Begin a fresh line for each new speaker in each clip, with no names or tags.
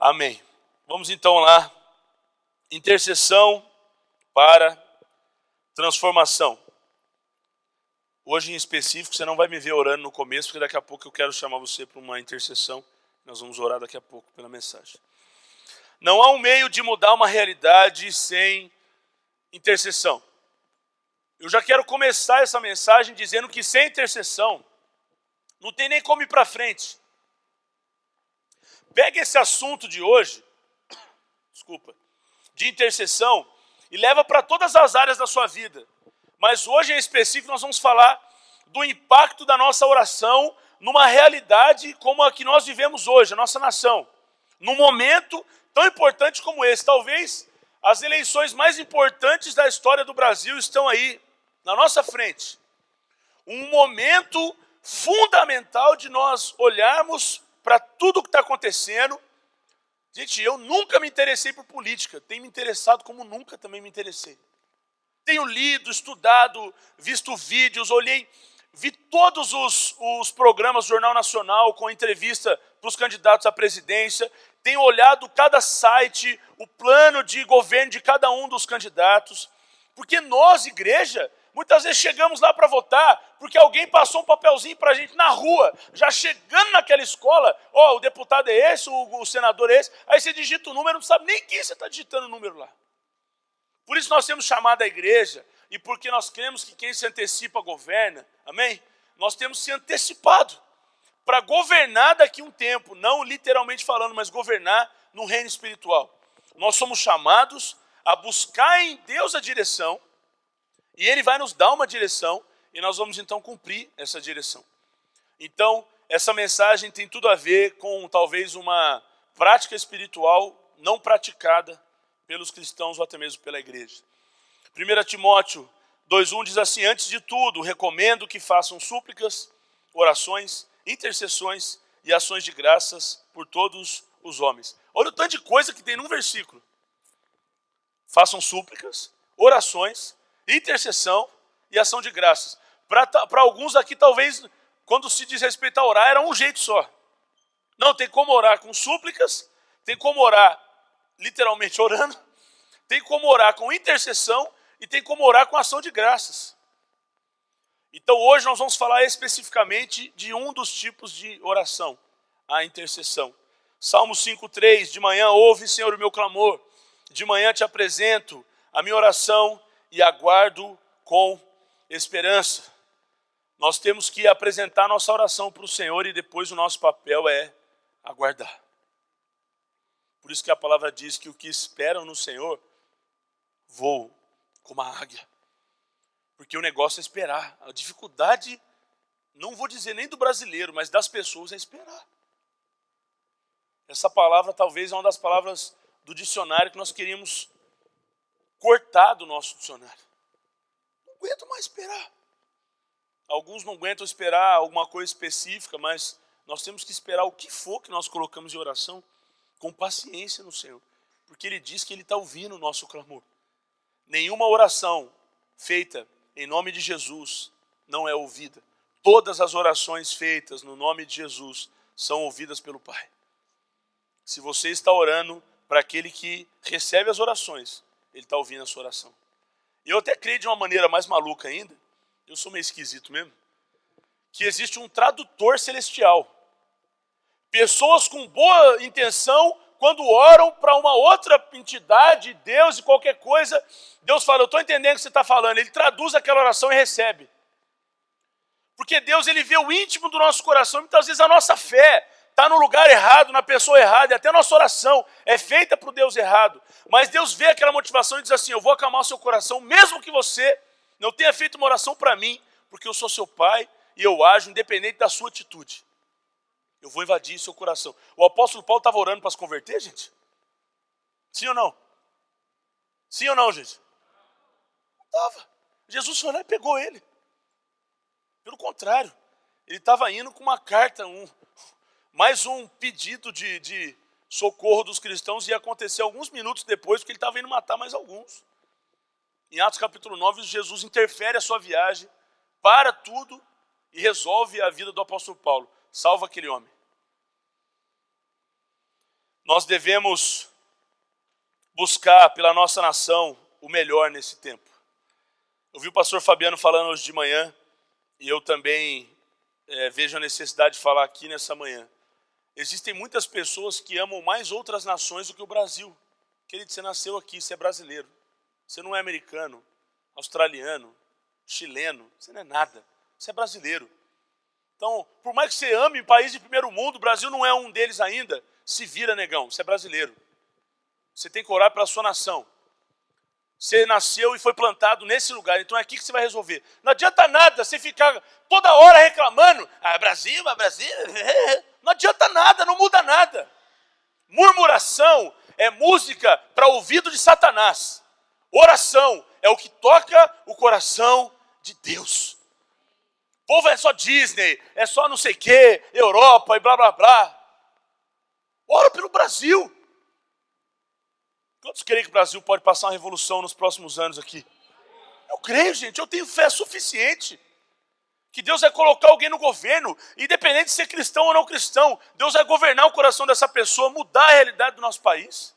Amém. Vamos então lá. Intercessão para transformação. Hoje em específico, você não vai me ver orando no começo, porque daqui a pouco eu quero chamar você para uma intercessão. Nós vamos orar daqui a pouco pela mensagem. Não há um meio de mudar uma realidade sem intercessão. Eu já quero começar essa mensagem dizendo que sem intercessão não tem nem como ir para frente. Pega esse assunto de hoje, de intercessão, e leva para todas as áreas da sua vida. Mas hoje em específico nós vamos falar do impacto da nossa oração numa realidade como a que nós vivemos hoje, a nossa nação. Num momento tão importante como esse. Talvez as eleições mais importantes da história do Brasil estão aí, na nossa frente. Um momento fundamental de nós olharmos para tudo o que está acontecendo. Gente, eu nunca me interessei por política. Tenho me interessado como nunca também me interessei. Tenho lido, estudado, visto vídeos, vi todos os programas do Jornal Nacional com entrevista para os candidatos à presidência. Tenho olhado cada site, o plano de governo de cada um dos candidatos. Porque nós, igreja, muitas vezes chegamos lá para votar porque alguém passou um papelzinho para a gente na rua, já chegando naquela escola, o deputado é esse, o senador é esse, aí você digita o número, não sabe nem quem você está digitando o número lá. Por isso nós temos chamado a igreja, e porque nós cremos que quem se antecipa governa, amém? Nós temos se antecipado para governar daqui a um tempo, não literalmente falando, mas governar no reino espiritual. Nós somos chamados a buscar em Deus a direção, e Ele vai nos dar uma direção, e nós vamos então cumprir essa direção. Então, essa mensagem tem tudo a ver com talvez uma prática espiritual não praticada pelos cristãos ou até mesmo pela igreja. 1 Timóteo 2,1 diz assim: antes de tudo, recomendo que façam súplicas, orações, intercessões e ações de graças por todos os homens. Olha o tanto de coisa que tem num versículo. Façam súplicas, orações, intercessão e ação de graças. Para alguns aqui, talvez, quando se diz respeito a orar, era um jeito só. Não, tem como orar com súplicas, tem como orar literalmente orando, tem como orar com intercessão e tem como orar com ação de graças. Então hoje nós vamos falar especificamente de um dos tipos de oração, a intercessão. Salmo 5,3, de manhã ouve, Senhor, o meu clamor, de manhã te apresento a minha oração e aguardo com esperança. Nós temos que apresentar nossa oração para o Senhor e depois o nosso papel é aguardar. Por isso que a palavra diz que o que esperam no Senhor voam como a águia. Porque o negócio é esperar. A dificuldade, não vou dizer nem do brasileiro, mas das pessoas é esperar. Essa palavra talvez é uma das palavras do dicionário que nós queríamos cortar do nosso dicionário. Não aguento mais esperar. Alguns não aguentam esperar alguma coisa específica, mas nós temos que esperar o que for que nós colocamos em oração com paciência no Senhor. Porque Ele diz que Ele está ouvindo o nosso clamor. Nenhuma oração feita em nome de Jesus não é ouvida. Todas as orações feitas no nome de Jesus são ouvidas pelo Pai. Se você está orando para aquele que recebe as orações, Ele está ouvindo a sua oração. Eu até creio de uma maneira mais maluca ainda, eu sou meio esquisito mesmo, que existe um tradutor celestial. Pessoas com boa intenção, quando oram para uma outra entidade, Deus e qualquer coisa, Deus fala, eu estou entendendo o que você está falando. Ele traduz aquela oração e recebe. Porque Deus, Ele vê o íntimo do nosso coração. Muitas vezes a nossa fé está no lugar errado, na pessoa errada, e até a nossa oração é feita para o Deus errado. Mas Deus vê aquela motivação e diz assim, eu vou acalmar o seu coração, mesmo que você não tenha feito uma oração para mim, porque eu sou seu pai e eu ajo independente da sua atitude. Eu vou invadir seu coração. O apóstolo Paulo estava orando para se converter, gente? Sim ou não? Sim ou não, gente? Não estava. Jesus foi lá e pegou ele. Pelo contrário, ele estava indo com uma carta, mais um pedido de socorro dos cristãos ia acontecer alguns minutos depois, porque ele estava indo matar mais alguns. Em Atos capítulo 9, Jesus interfere a sua viagem, para tudo e resolve a vida do apóstolo Paulo. Salva aquele homem. Nós devemos buscar pela nossa nação o melhor nesse tempo. Eu vi o pastor Fabiano falando hoje de manhã, e eu também vejo a necessidade de falar aqui nessa manhã. Existem muitas pessoas que amam mais outras nações do que o Brasil. Querido, você nasceu aqui, você é brasileiro. Você não é americano, australiano, chileno, você não é nada. Você é brasileiro. Então, por mais que você ame país de primeiro mundo, o Brasil não é um deles ainda, se vira, negão, você é brasileiro. Você tem que orar pela sua nação. Você nasceu e foi plantado nesse lugar, então é aqui que você vai resolver. Não adianta nada você ficar toda hora reclamando, Brasil, Brasil. Não adianta nada, não muda nada. Murmuração é música para ouvido de Satanás. Oração é o que toca o coração de Deus. O povo é só Disney, é só não sei o quê, Europa e blá blá blá. Ora pelo Brasil. Quantos creem que o Brasil pode passar uma revolução nos próximos anos aqui? Eu creio, gente, eu tenho fé suficiente. Que Deus vai colocar alguém no governo, independente de ser cristão ou não cristão. Deus vai governar o coração dessa pessoa, mudar a realidade do nosso país.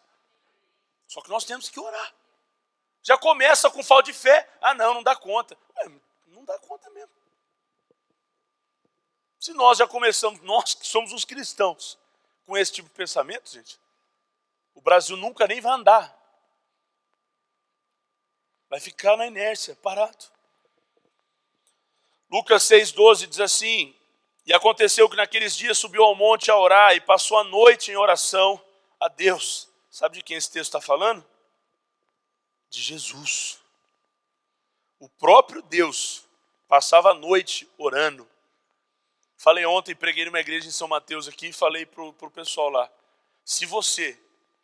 Só que nós temos que orar. Já começa com falta de fé. Não dá conta. Não dá conta mesmo. Se nós já começamos, nós que somos os cristãos, com esse tipo de pensamento, gente, o Brasil nunca nem vai andar. Vai ficar na inércia, parado. Lucas 6,12 diz assim: e aconteceu que naqueles dias subiu ao monte a orar e passou a noite em oração a Deus. Sabe de quem esse texto está falando? De Jesus. O próprio Deus passava a noite orando. Falei ontem, preguei numa igreja em São Mateus aqui e falei para o pessoal lá: se você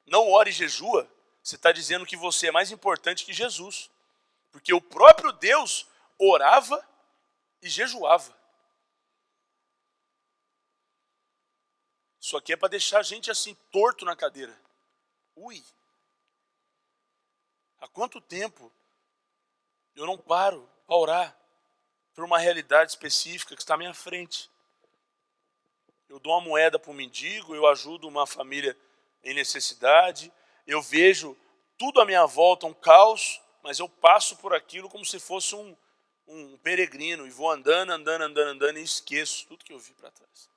não ora e jejua, você está dizendo que você é mais importante que Jesus. Porque o próprio Deus orava e jejuava. Isso aqui é para deixar a gente assim, torto na cadeira. Ui! Há quanto tempo eu não paro para orar por uma realidade específica que está à minha frente? Eu dou uma moeda para um mendigo, eu ajudo uma família em necessidade, eu vejo tudo à minha volta um caos, mas eu passo por aquilo como se fosse um peregrino e vou andando e esqueço tudo que eu vi para trás.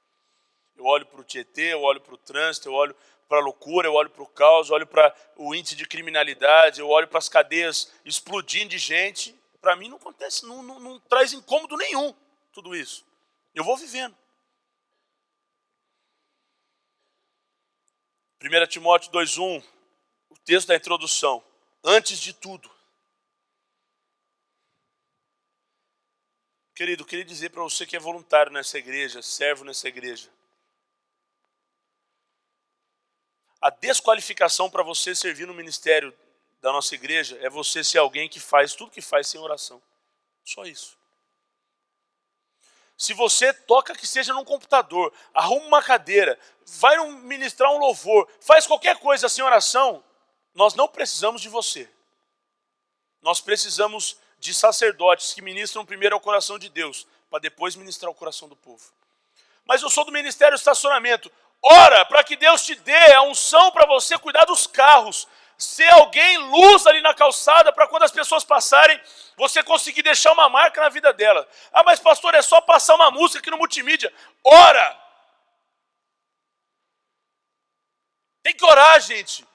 Eu olho para o Tietê, eu olho para o trânsito, eu olho para a loucura, eu olho para o caos, eu olho para o índice de criminalidade, eu olho para as cadeias explodindo de gente. Para mim não acontece, não traz incômodo nenhum tudo isso. Eu vou vivendo. 1 Timóteo 2,1, o texto da introdução. Antes de tudo. Querido, eu queria dizer para você que é voluntário nessa igreja, servo nessa igreja. A desqualificação para você servir no ministério da nossa igreja é você ser alguém que faz tudo que faz sem oração. Só isso. Se você toca que seja num computador, arruma uma cadeira, vai ministrar um louvor, faz qualquer coisa sem oração, nós não precisamos de você. Nós precisamos de sacerdotes que ministram primeiro ao coração de Deus, para depois ministrar ao coração do povo. Mas eu sou do Ministério do Estacionamento. Ora para que Deus te dê a unção para você cuidar dos carros. Ser alguém luz ali na calçada para quando as pessoas passarem, você conseguir deixar uma marca na vida dela. Mas pastor, é só passar uma música aqui no multimídia. Ora! Tem que orar, gente.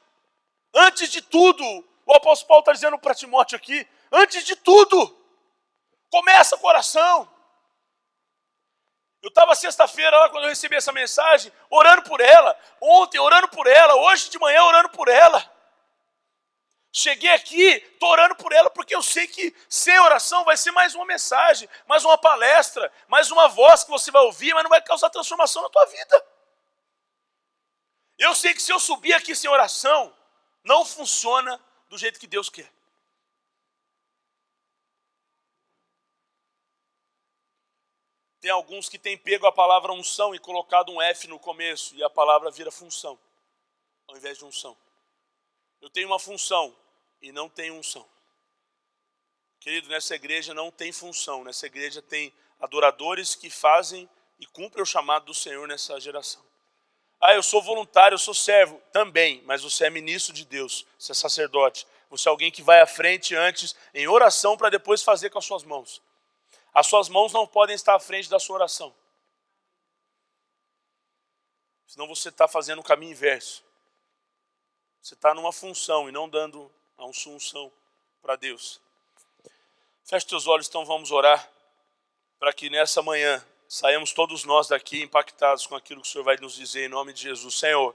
Antes de tudo, o apóstolo Paulo está dizendo para Timóteo aqui, antes de tudo, começa com oração. Eu estava sexta-feira lá quando eu recebi essa mensagem, orando por ela. Ontem orando por ela, hoje de manhã orando por ela. Cheguei aqui, estou orando por ela porque eu sei que sem oração vai ser mais uma mensagem, mais uma palestra, mais uma voz que você vai ouvir, mas não vai causar transformação na tua vida. Eu sei que se eu subir aqui sem oração, não funciona do jeito que Deus quer. Tem alguns que têm pego a palavra unção e colocado um F no começo e a palavra vira função, ao invés de unção. Eu tenho uma função e não tenho unção. Querido, nessa igreja não tem função, nessa igreja tem adoradores que fazem e cumprem o chamado do Senhor nessa geração. Ah, eu sou voluntário, eu sou servo. Também, mas você é ministro de Deus, você é sacerdote. Você é alguém que vai à frente antes em oração para depois fazer com as suas mãos. As suas mãos não podem estar à frente da sua oração. Senão você está fazendo o caminho inverso. Você está numa função e não dando a unção para Deus. Feche teus olhos, então vamos orar para que nessa manhã saímos todos nós daqui impactados com aquilo que o Senhor vai nos dizer em nome de Jesus. Senhor,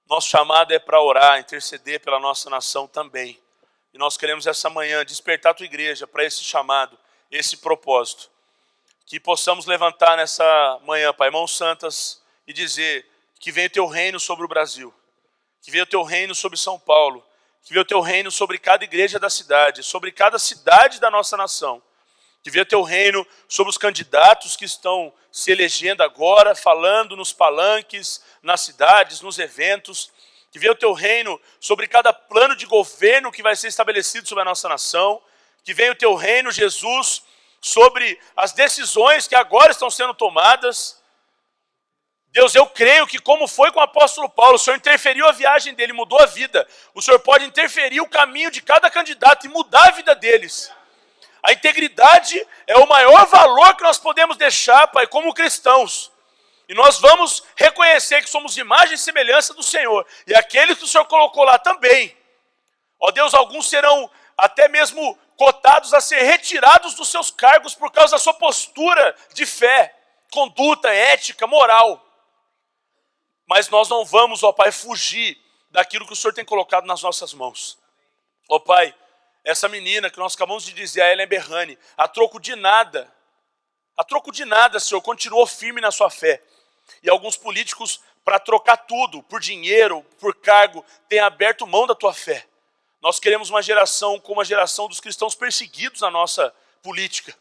nosso chamado é para orar, interceder pela nossa nação também. E nós queremos essa manhã despertar a tua igreja para esse chamado, esse propósito. Que possamos levantar nessa manhã, Pai, mãos santas e dizer que venha o teu reino sobre o Brasil. Que venha o teu reino sobre São Paulo. Que venha o teu reino sobre cada igreja da cidade, sobre cada cidade da nossa nação. Que venha o teu reino sobre os candidatos que estão se elegendo agora, falando nos palanques, nas cidades, nos eventos. Que venha o teu reino sobre cada plano de governo que vai ser estabelecido sobre a nossa nação. Que venha o teu reino, Jesus, sobre as decisões que agora estão sendo tomadas. Deus, eu creio que como foi com o apóstolo Paulo, o Senhor interferiu a viagem dele, mudou a vida. O Senhor pode interferir o caminho de cada candidato e mudar a vida deles. A integridade é o maior valor que nós podemos deixar, Pai, como cristãos. E nós vamos reconhecer que somos imagem e semelhança do Senhor. E aqueles que o Senhor colocou lá também. Ó Deus, alguns serão até mesmo cotados a ser retirados dos seus cargos por causa da sua postura de fé, conduta, ética, moral. Mas nós não vamos, ó Pai, fugir daquilo que o Senhor tem colocado nas nossas mãos. Ó Pai, essa menina que nós acabamos de dizer, a Ellen Berrani, a troco de nada, Senhor, continuou firme na sua fé. E alguns políticos, para trocar tudo, por dinheiro, por cargo, têm aberto mão da tua fé. Nós queremos uma geração como a geração dos cristãos perseguidos na nossa política.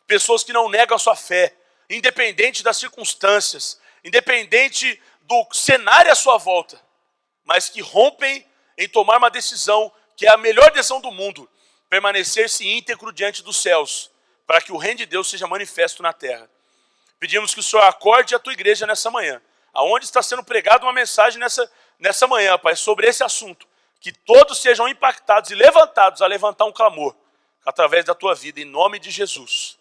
Pessoas que não negam a sua fé, independente das circunstâncias, independente do cenário à sua volta, mas que rompem em tomar uma decisão que é a melhor decisão do mundo, permanecer-se íntegro diante dos céus, para que o reino de Deus seja manifesto na terra. Pedimos que o Senhor acorde a tua igreja nessa manhã, aonde está sendo pregada uma mensagem nessa manhã, Pai, sobre esse assunto, que todos sejam impactados e levantados a levantar um clamor, através da tua vida, em nome de Jesus.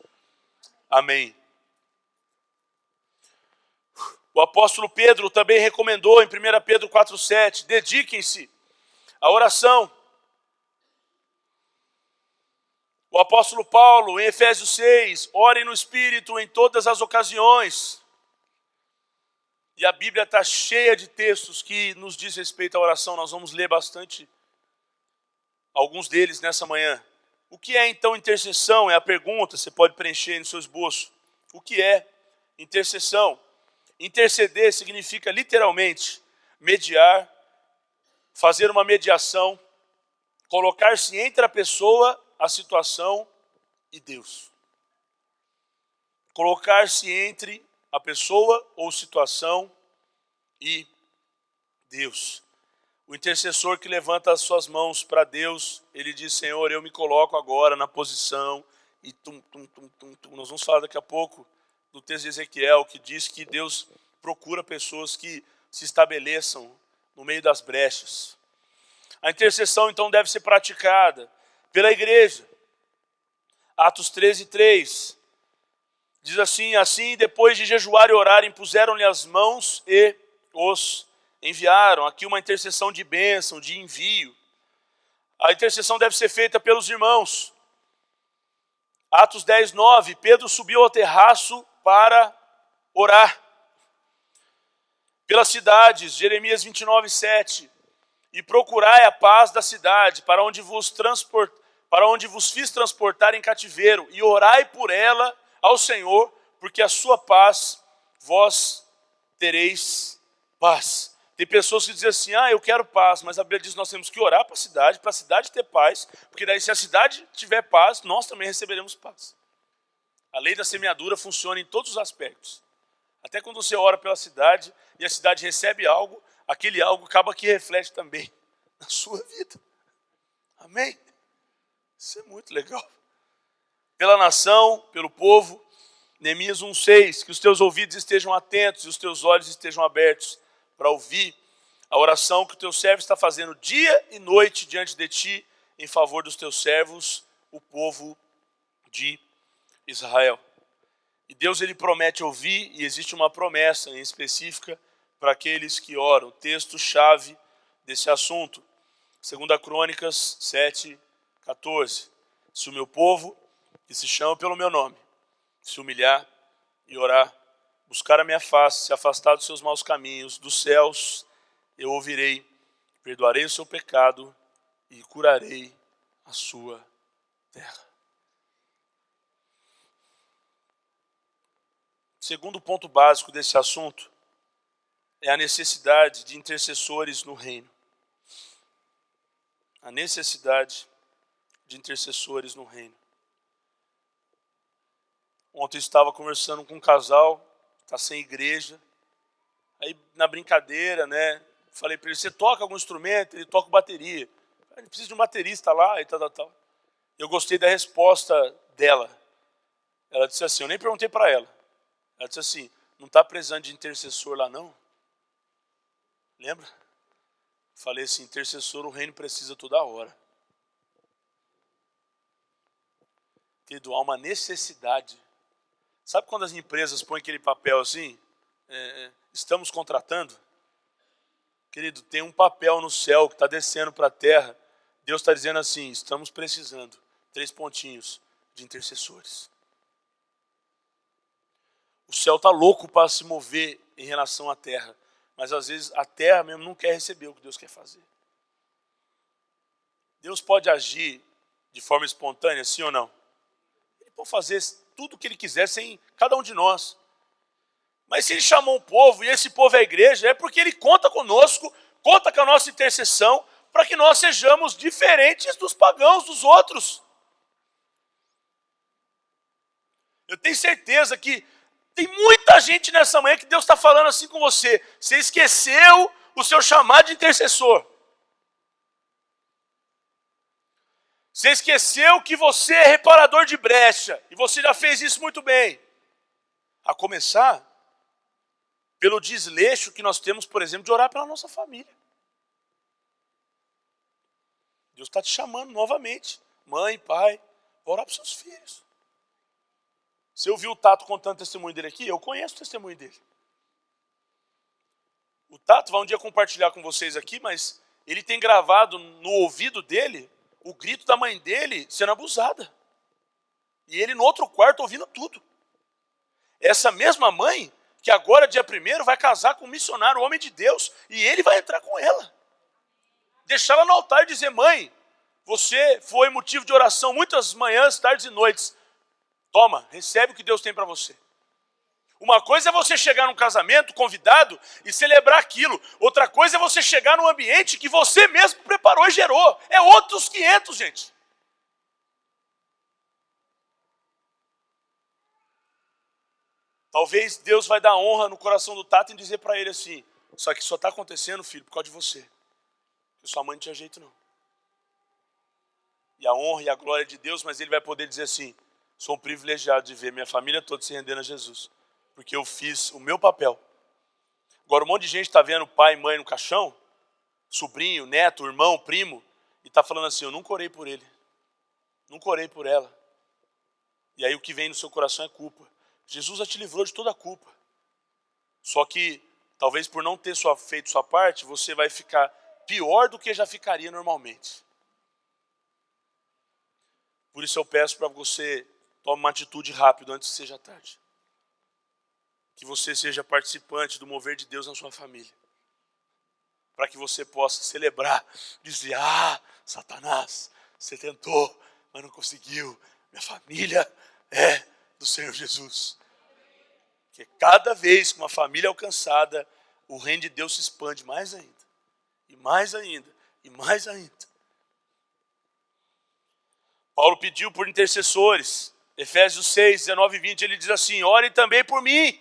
Amém. O apóstolo Pedro também recomendou em 1 Pedro 4,7, dediquem-se à oração. O apóstolo Paulo, em Efésios 6, orem no Espírito em todas as ocasiões. E a Bíblia está cheia de textos que nos diz respeito à oração. Nós vamos ler bastante, alguns deles nessa manhã. O que é então intercessão? É a pergunta, você pode preencher no seu esboço. O que é intercessão? Interceder significa literalmente mediar, fazer uma mediação, colocar-se entre a pessoa, a situação e Deus. Colocar-se entre a pessoa ou situação e Deus. O intercessor que levanta as suas mãos para Deus, ele diz, Senhor, eu me coloco agora na posição e Nós vamos falar daqui a pouco do texto de Ezequiel, que diz que Deus procura pessoas que se estabeleçam no meio das brechas. A intercessão, então, deve ser praticada pela igreja. Atos 13:3 diz assim, depois de jejuar e orar, impuseram-lhe as mãos e os enviaram. Aqui uma intercessão de bênção, de envio. A intercessão deve ser feita pelos irmãos. Atos 10:9, Pedro subiu ao terraço para orar. Pelas cidades, Jeremias 29:7, e procurai a paz da cidade, para onde vos fiz transportar em cativeiro, e orai por ela ao Senhor, porque a sua paz, vós tereis paz. Tem pessoas que dizem assim, eu quero paz, mas a Bíblia diz que nós temos que orar para a cidade ter paz, porque daí se a cidade tiver paz, nós também receberemos paz. A lei da semeadura funciona em todos os aspectos. Até quando você ora pela cidade e a cidade recebe algo, aquele algo acaba que reflete também na sua vida. Amém? Isso é muito legal. Pela nação, pelo povo. Neemias 1:6, que os teus ouvidos estejam atentos e os teus olhos estejam abertos para ouvir a oração que o teu servo está fazendo dia e noite diante de ti, em favor dos teus servos, o povo de Israel. E Deus, ele promete ouvir, e existe uma promessa em específica para aqueles que oram. Texto-chave desse assunto, 2 Crônicas 7:14. Se o meu povo, que se chama pelo meu nome, se humilhar e orar, buscar a minha face, se afastar dos seus maus caminhos, dos céus, eu ouvirei, perdoarei o seu pecado e curarei a sua terra. Segundo ponto básico desse assunto é a necessidade de intercessores no reino. A necessidade de intercessores no reino. Ontem eu estava conversando com um casal, está sem igreja. Aí na brincadeira, né? Falei para ele, você toca algum instrumento? Ele toca bateria. A gente precisa de um baterista lá e tal. Eu gostei da resposta dela. Ela disse assim, eu nem perguntei para ela. Ela disse assim, não está precisando de intercessor lá não? Lembra? Falei assim, intercessor o reino precisa toda hora. Querido, há uma necessidade. Sabe quando as empresas põem aquele papel assim? Estamos contratando? Querido, tem um papel no céu que está descendo para a terra. Deus está dizendo assim, estamos precisando, 3 pontinhos, de intercessores. O céu está louco para se mover em relação à terra. Mas às vezes a terra mesmo não quer receber o que Deus quer fazer. Deus pode agir de forma espontânea, sim ou não? Ele pode fazer tudo o que ele quiser sem cada um de nós. Mas se ele chamou um povo, e esse povo é a igreja, é porque ele conta conosco, conta com a nossa intercessão, para que nós sejamos diferentes dos pagãos, dos outros. Eu tenho certeza que tem muita gente nessa manhã que Deus está falando assim com você. Você esqueceu o seu chamado de intercessor. Você esqueceu que você é reparador de brecha. E você já fez isso muito bem. A começar pelo desleixo que nós temos, por exemplo, de orar pela nossa família. Deus está te chamando novamente. Mãe, pai, vá orar para os seus filhos. Você ouviu o Tato contando o testemunho dele aqui? Eu conheço o testemunho dele. O Tato vai um dia compartilhar com vocês aqui, mas ele tem gravado no ouvido dele o grito da mãe dele sendo abusada. E ele no outro quarto ouvindo tudo. Essa mesma mãe, que agora, dia 1º, vai casar com um missionário, um homem de Deus, e ele vai entrar com ela. Deixar ela no altar e dizer, mãe, você foi motivo de oração muitas manhãs, tardes e noites. Toma, recebe o que Deus tem para você. Uma coisa é você chegar num casamento convidado e celebrar aquilo. Outra coisa é você chegar num ambiente que você mesmo preparou e gerou. É outros 500, gente. Talvez Deus vai dar honra no coração do Tato em dizer para ele assim, só que só está acontecendo, filho, por causa de você. Porque sua mãe não tinha jeito, não. E a honra e a glória de Deus, mas ele vai poder dizer assim, sou um privilegiado de ver minha família toda se rendendo a Jesus. Porque eu fiz o meu papel. Agora um monte de gente está vendo pai e mãe no caixão, sobrinho, neto, irmão, primo, e está falando assim, eu nunca orei por ele. Nunca orei por ela. E aí o que vem no seu coração é culpa. Jesus já te livrou de toda a culpa. Só que, talvez por não ter feito sua parte, você vai ficar pior do que já ficaria normalmente. Por isso eu peço para você tome uma atitude rápida antes que seja tarde. Que você seja participante do mover de Deus na sua família. Para que você possa celebrar, dizer, Satanás, você tentou, mas não conseguiu. Minha família é do Senhor Jesus. Porque cada vez que uma família é alcançada, o reino de Deus se expande mais ainda. E mais ainda, e mais ainda. Paulo pediu por intercessores. Efésios 6, 19 e 20, ele diz assim, orem também por mim.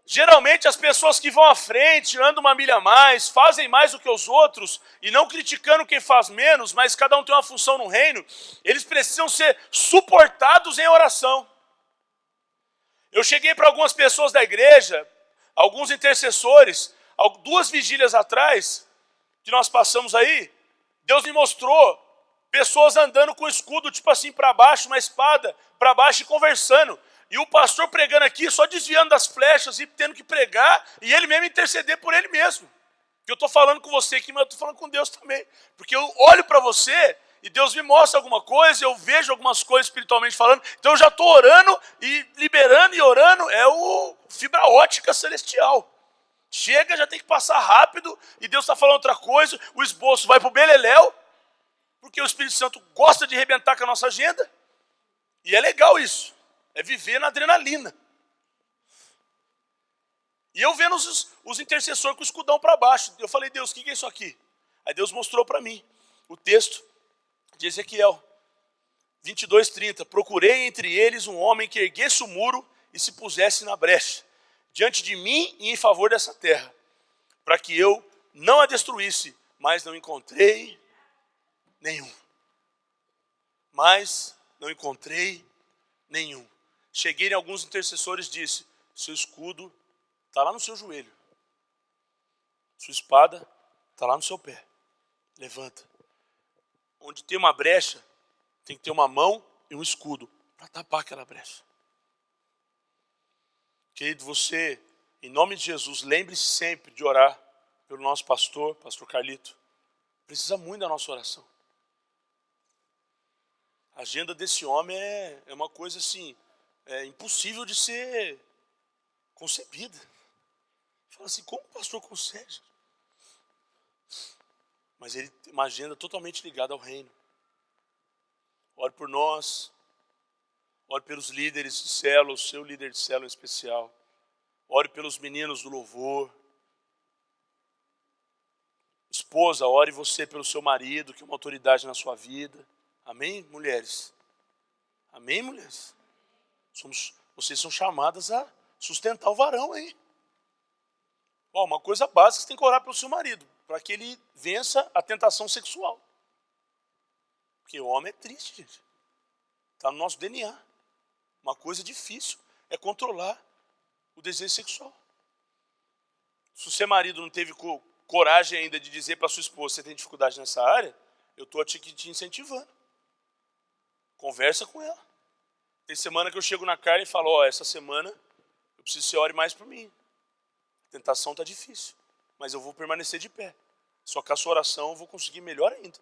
Geralmente as pessoas que vão à frente, andam uma milha a mais, fazem mais do que os outros, e não criticando quem faz menos, mas cada um tem uma função no reino, eles precisam ser suportados em oração. Eu cheguei para algumas pessoas da igreja, alguns intercessores, 2 vigílias atrás, que nós passamos aí, Deus me mostrou pessoas andando com escudo, tipo assim, para baixo, uma espada, para baixo e conversando. E o pastor pregando aqui, só desviando das flechas e tendo que pregar, e ele mesmo interceder por ele mesmo. Que eu estou falando com você aqui, mas eu estou falando com Deus também. Porque eu olho para você e Deus me mostra alguma coisa, eu vejo algumas coisas espiritualmente falando, então eu já estou orando e liberando e orando, é o fibra ótica celestial. Chega, já tem que passar rápido, e Deus está falando outra coisa, o esboço vai para o beleléu, porque o Espírito Santo gosta de arrebentar com a nossa agenda, e é legal isso, é viver na adrenalina. E eu vendo os intercessores com o escudão para baixo, eu falei, Deus, o que é isso aqui? Aí Deus mostrou para mim o texto de Ezequiel 22:30, procurei entre eles um homem que erguesse o muro e se pusesse na brecha, diante de mim e em favor dessa terra, para que eu não a destruísse, mas não encontrei nenhum. Mas não encontrei nenhum. Cheguei em alguns intercessores e disse, seu escudo está lá no seu joelho, sua espada está lá no seu pé, levanta. Onde tem uma brecha, tem que ter uma mão e um escudo para tapar aquela brecha. Querido, você, em nome de Jesus, lembre-se sempre de orar pelo nosso pastor Carlito. Precisa muito da nossa oração. A agenda desse homem é uma coisa assim, impossível de ser concebida. Fala assim, como o pastor consegue? Mas ele tem uma agenda totalmente ligada ao reino. Ore por nós, ore pelos líderes de célula, o seu líder de célula em especial. Ore pelos meninos do louvor. Esposa, ore você pelo seu marido, que é uma autoridade na sua vida. Amém, mulheres? Amém, mulheres? Vocês são chamadas a sustentar o varão aí. Uma coisa básica, você tem que orar pelo seu marido, para que ele vença a tentação sexual. Porque o homem é triste, gente. Está no nosso DNA. Uma coisa difícil é controlar o desejo sexual. Se o seu marido não teve coragem ainda de dizer para sua esposa, você tem dificuldade nessa área, eu estou te incentivando. Conversa com ela. Tem semana que eu chego na carne e falo, essa semana eu preciso que você ore mais por mim. A tentação está difícil, mas eu vou permanecer de pé. Só que a sua oração eu vou conseguir melhor ainda.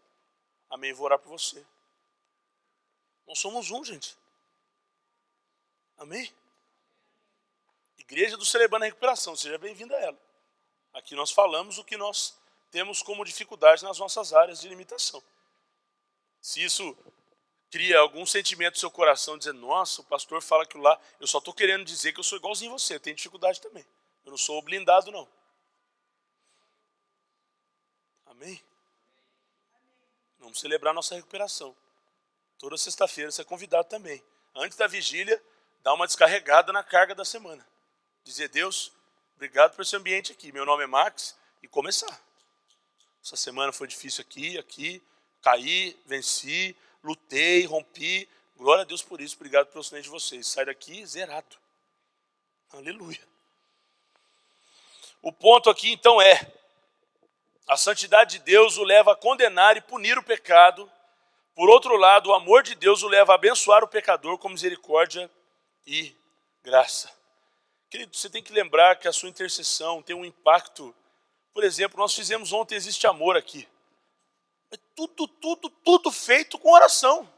Amém, eu vou orar por você. Nós somos um, gente. Amém? Igreja do Celebrando a Recuperação, seja bem-vindo a ela. Aqui nós falamos o que nós temos como dificuldade nas nossas áreas de limitação. Se isso cria algum sentimento no seu coração, dizendo, nossa, o pastor fala aquilo lá, eu só estou querendo dizer que eu sou igualzinho a você, eu tenho dificuldade também. Eu não sou blindado, não. Amém? Vamos celebrar nossa recuperação. Toda sexta-feira você é convidado também. Antes da vigília, dá uma descarregada na carga da semana. Dizer, Deus, obrigado por esse ambiente aqui. Meu nome é Max. E começar. Essa semana foi difícil aqui. Caí, venci, lutei, rompi. Glória a Deus por isso. Obrigado pelo silêncio de vocês. Sai daqui zerado. Aleluia. O ponto aqui então é, a santidade de Deus o leva a condenar e punir o pecado. Por outro lado, o amor de Deus o leva a abençoar o pecador com misericórdia e graça. Querido, você tem que lembrar que a sua intercessão tem um impacto. Por exemplo, nós fizemos ontem Existe Amor aqui. É tudo feito com oração.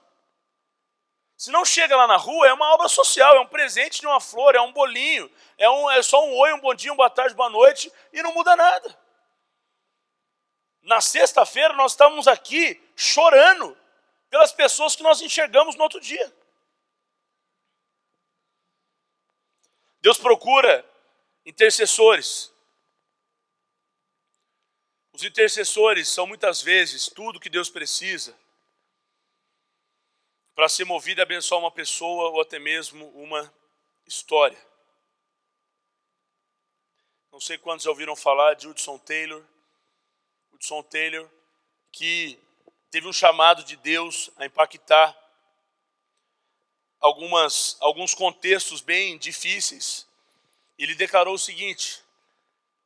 Se não chega lá na rua, é uma obra social, é um presente de uma flor, é um bolinho, é só um oi, um bom dia, uma boa tarde, boa noite, e não muda nada. Na sexta-feira nós estávamos aqui chorando pelas pessoas que nós enxergamos no outro dia. Deus procura intercessores. Os intercessores são muitas vezes tudo que Deus precisa para ser movido a abençoar uma pessoa ou até mesmo uma história. Não sei quantos já ouviram falar de Hudson Taylor. Hudson Taylor, que teve um chamado de Deus a impactar alguns contextos bem difíceis. Ele declarou o seguinte,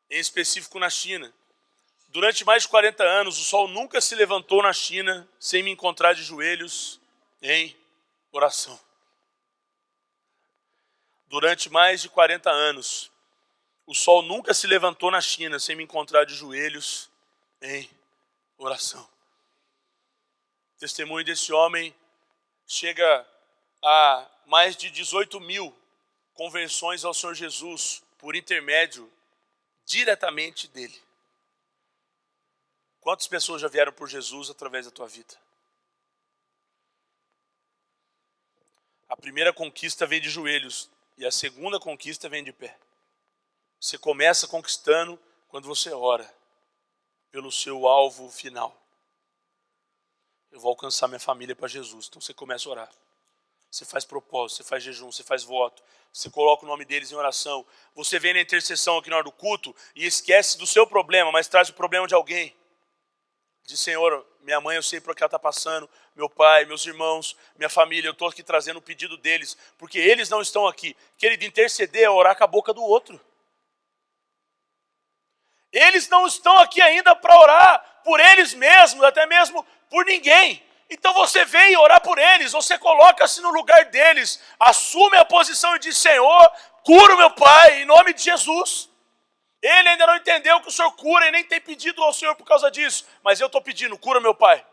em específico na China: durante mais de 40 anos, o sol nunca se levantou na China sem me encontrar de joelhos em oração. Durante mais de 40 anos, o sol nunca se levantou na China sem me encontrar de joelhos em oração. O testemunho desse homem chega a mais de 18.000 conversões ao Senhor Jesus por intermédio diretamente dele. Quantas pessoas já vieram por Jesus através da tua vida? A primeira conquista vem de joelhos e a segunda conquista vem de pé. Você começa conquistando quando você ora pelo seu alvo final. Eu vou alcançar minha família para Jesus. Então você começa a orar. Você faz propósito, você faz jejum, você faz voto. Você coloca o nome deles em oração. Você vem na intercessão aqui na hora do culto e esquece do seu problema, mas traz o problema de alguém. Diz: Senhor, minha mãe, eu sei por que ela está passando, meu pai, meus irmãos, minha família, eu estou aqui trazendo o pedido deles, porque eles não estão aqui. Querido, interceder é orar com a boca do outro. Eles não estão aqui ainda para orar por eles mesmos, até mesmo por ninguém. Então você vem orar por eles, você coloca-se no lugar deles, assume a posição e diz: Senhor, cura o meu pai, em nome de Jesus. Ele ainda não entendeu que o Senhor cura e nem tem pedido ao Senhor por causa disso. Mas eu estou pedindo: cura meu pai.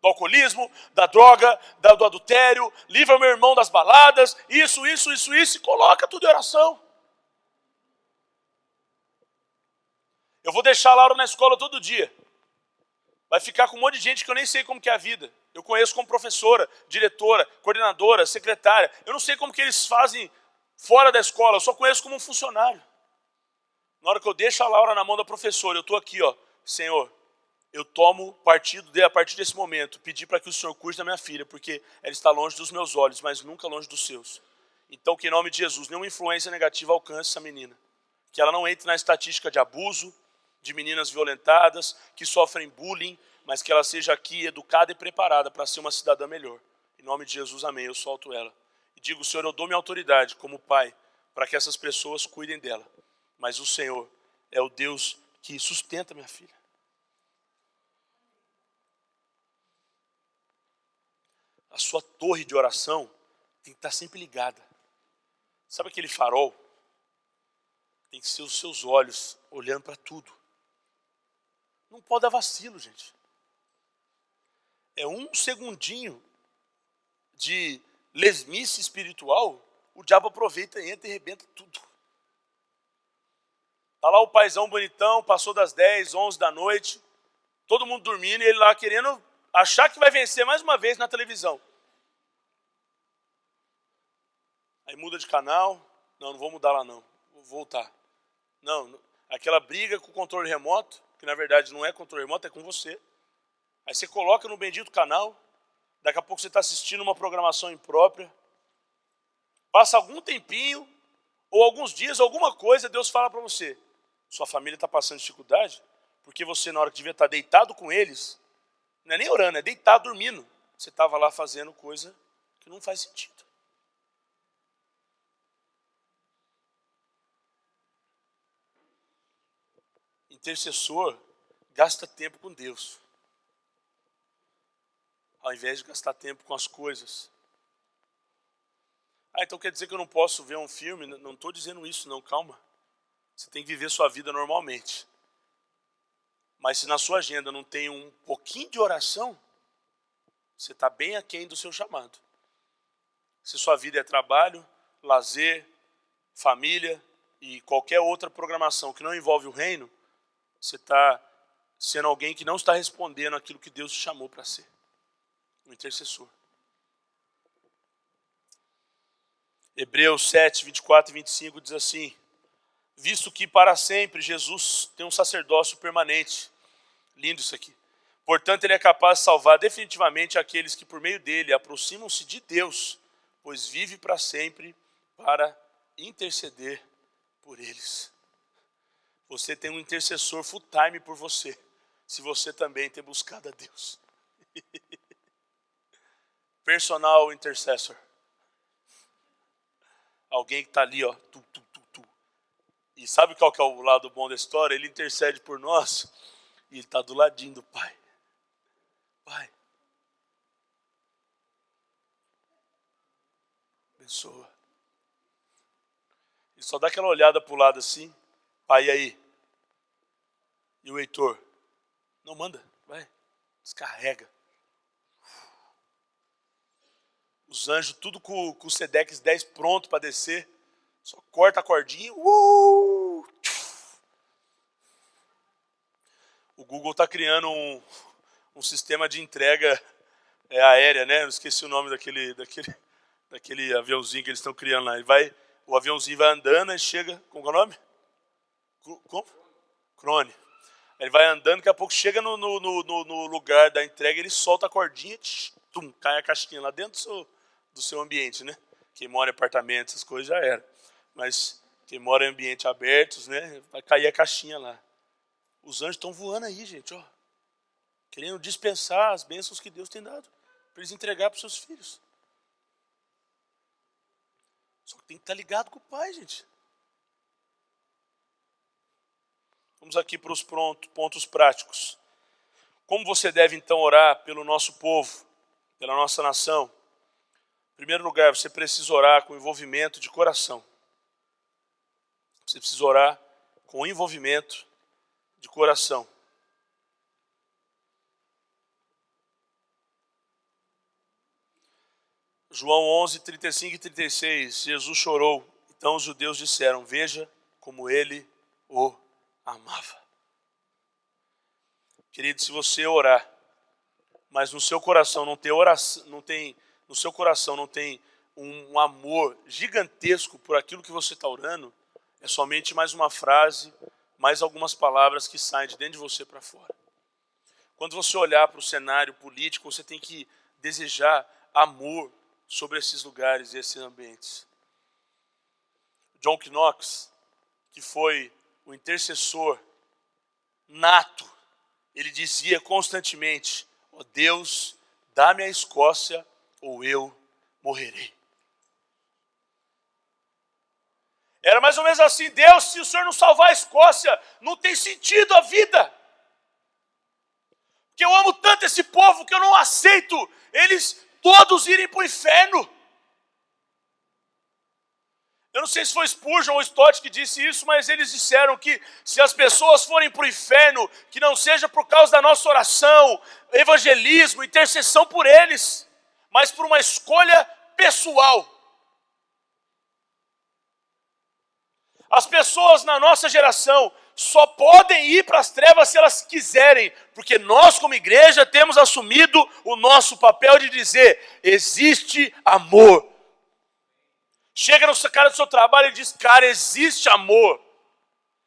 Do alcoolismo, da droga, do adultério, livra meu irmão das baladas, isso, e coloca tudo em oração. Eu vou deixar a Laura na escola todo dia. Vai ficar com um monte de gente que eu nem sei como que é a vida. Eu conheço como professora, diretora, coordenadora, secretária. Eu não sei como que eles fazem fora da escola, eu só conheço como um funcionário. Na hora que eu deixo a Laura na mão da professora, eu estou aqui, ó, Senhor, eu tomo partido a partir desse momento, pedir para que o Senhor cuide da minha filha, porque ela está longe dos meus olhos, mas nunca longe dos seus. Então, que em nome de Jesus, nenhuma influência negativa alcance essa menina. Que ela não entre na estatística de abuso, de meninas violentadas, que sofrem bullying, mas que ela seja aqui educada e preparada para ser uma cidadã melhor. Em nome de Jesus, amém, eu solto ela. E digo: Senhor, eu dou minha autoridade como pai, para que essas pessoas cuidem dela. Mas o Senhor é o Deus que sustenta minha filha. A sua torre de oração tem que estar sempre ligada. Sabe aquele farol? Tem que ser os seus olhos olhando para tudo. Não pode dar vacilo, gente. É um segundinho de lesmice espiritual, o diabo aproveita, entra e arrebenta tudo. Está lá o paizão bonitão, passou das 10, 11 da noite, todo mundo dormindo e ele lá querendo achar que vai vencer mais uma vez na televisão. Aí muda de canal: não vou mudar lá não, vou voltar. Não, aquela briga com o controle remoto, que na verdade não é controle remoto, é com você. Aí você coloca no bendito canal, daqui a pouco você está assistindo uma programação imprópria, passa algum tempinho, ou alguns dias, alguma coisa, Deus fala para você: sua família está passando dificuldade, porque você, na hora que devia estar deitado com eles, não é nem orando, é deitado, dormindo, você estava lá fazendo coisa que não faz sentido. Intercessor gasta tempo com Deus, ao invés de gastar tempo com as coisas. Então quer dizer que eu não posso ver um filme? Não estou dizendo isso não, calma. Você tem que viver sua vida normalmente. Mas se na sua agenda não tem um pouquinho de oração, você está bem aquém do seu chamado. Se sua vida é trabalho, lazer, família e qualquer outra programação que não envolve o reino, você está sendo alguém que não está respondendo aquilo que Deus te chamou para ser. Um intercessor. Hebreus 7, 24 e 25 diz assim: visto que para sempre Jesus tem um sacerdócio permanente. Lindo isso aqui. Portanto, ele é capaz de salvar definitivamente aqueles que por meio dele aproximam-se de Deus, pois vive para sempre para interceder por eles. Você tem um intercessor full time por você, se você também tem buscado a Deus. Personal intercessor. alguém que está ali, ó, tu, tu, tu, tu. E sabe qual que é o lado bom da história? Ele intercede por nós e ele está do ladinho do Pai. Pai, abençoa. Ele só dá aquela olhada para o lado assim. Pai, e aí? E o Heitor? Não, manda, vai, descarrega. Os anjos, tudo com o Sedex 10 pronto para descer. Só corta a cordinha. O Google está criando um sistema de entrega aérea, né? Eu esqueci o nome daquele aviãozinho que eles estão criando lá. O aviãozinho vai andando e chega... Como é o nome? Como? Crone. Ele vai andando, daqui a pouco chega no lugar da entrega, ele solta a cordinha, tum, cai a caixinha lá dentro do seu ambiente, né? Quem mora em apartamento, essas coisas já era. Mas quem mora em ambientes abertos, né? Vai cair a caixinha lá. Os anjos estão voando aí, gente, ó. Querendo dispensar as bênçãos que Deus tem dado. Para eles entregar para os seus filhos. Só que tem que estar ligado com o Pai, gente. Vamos aqui para os pontos práticos. Como você deve então orar pelo nosso povo, pela nossa nação? Em primeiro lugar, você precisa orar com envolvimento de coração. Você precisa orar com envolvimento de coração. João 11, 35 e 36, Jesus chorou. Então os judeus disseram, veja como ele o amava. Querido, se você orar, mas no seu coração não tem oração, no seu coração não tem um amor gigantesco por aquilo que você está orando, é somente mais uma frase, mais algumas palavras que saem de dentro de você para fora. Quando você olhar para o cenário político, você tem que desejar amor sobre esses lugares e esses ambientes. John Knox, que foi o intercessor nato, ele dizia constantemente, ó Deus, dá-me a Escócia ou eu morrerei. Era mais ou menos assim, Deus, se o Senhor não salvar a Escócia, não tem sentido a vida. Porque eu amo tanto esse povo que eu não aceito eles todos irem para o inferno. Eu não sei se foi Spurgeon ou Stott que disse isso, mas eles disseram que se as pessoas forem para o inferno, que não seja por causa da nossa oração, evangelismo, intercessão por eles, mas por uma escolha pessoal. As pessoas na nossa geração só podem ir para as trevas se elas quiserem, porque nós como igreja temos assumido o nosso papel de dizer, existe amor. Chega no cara do seu trabalho e diz, cara, existe amor.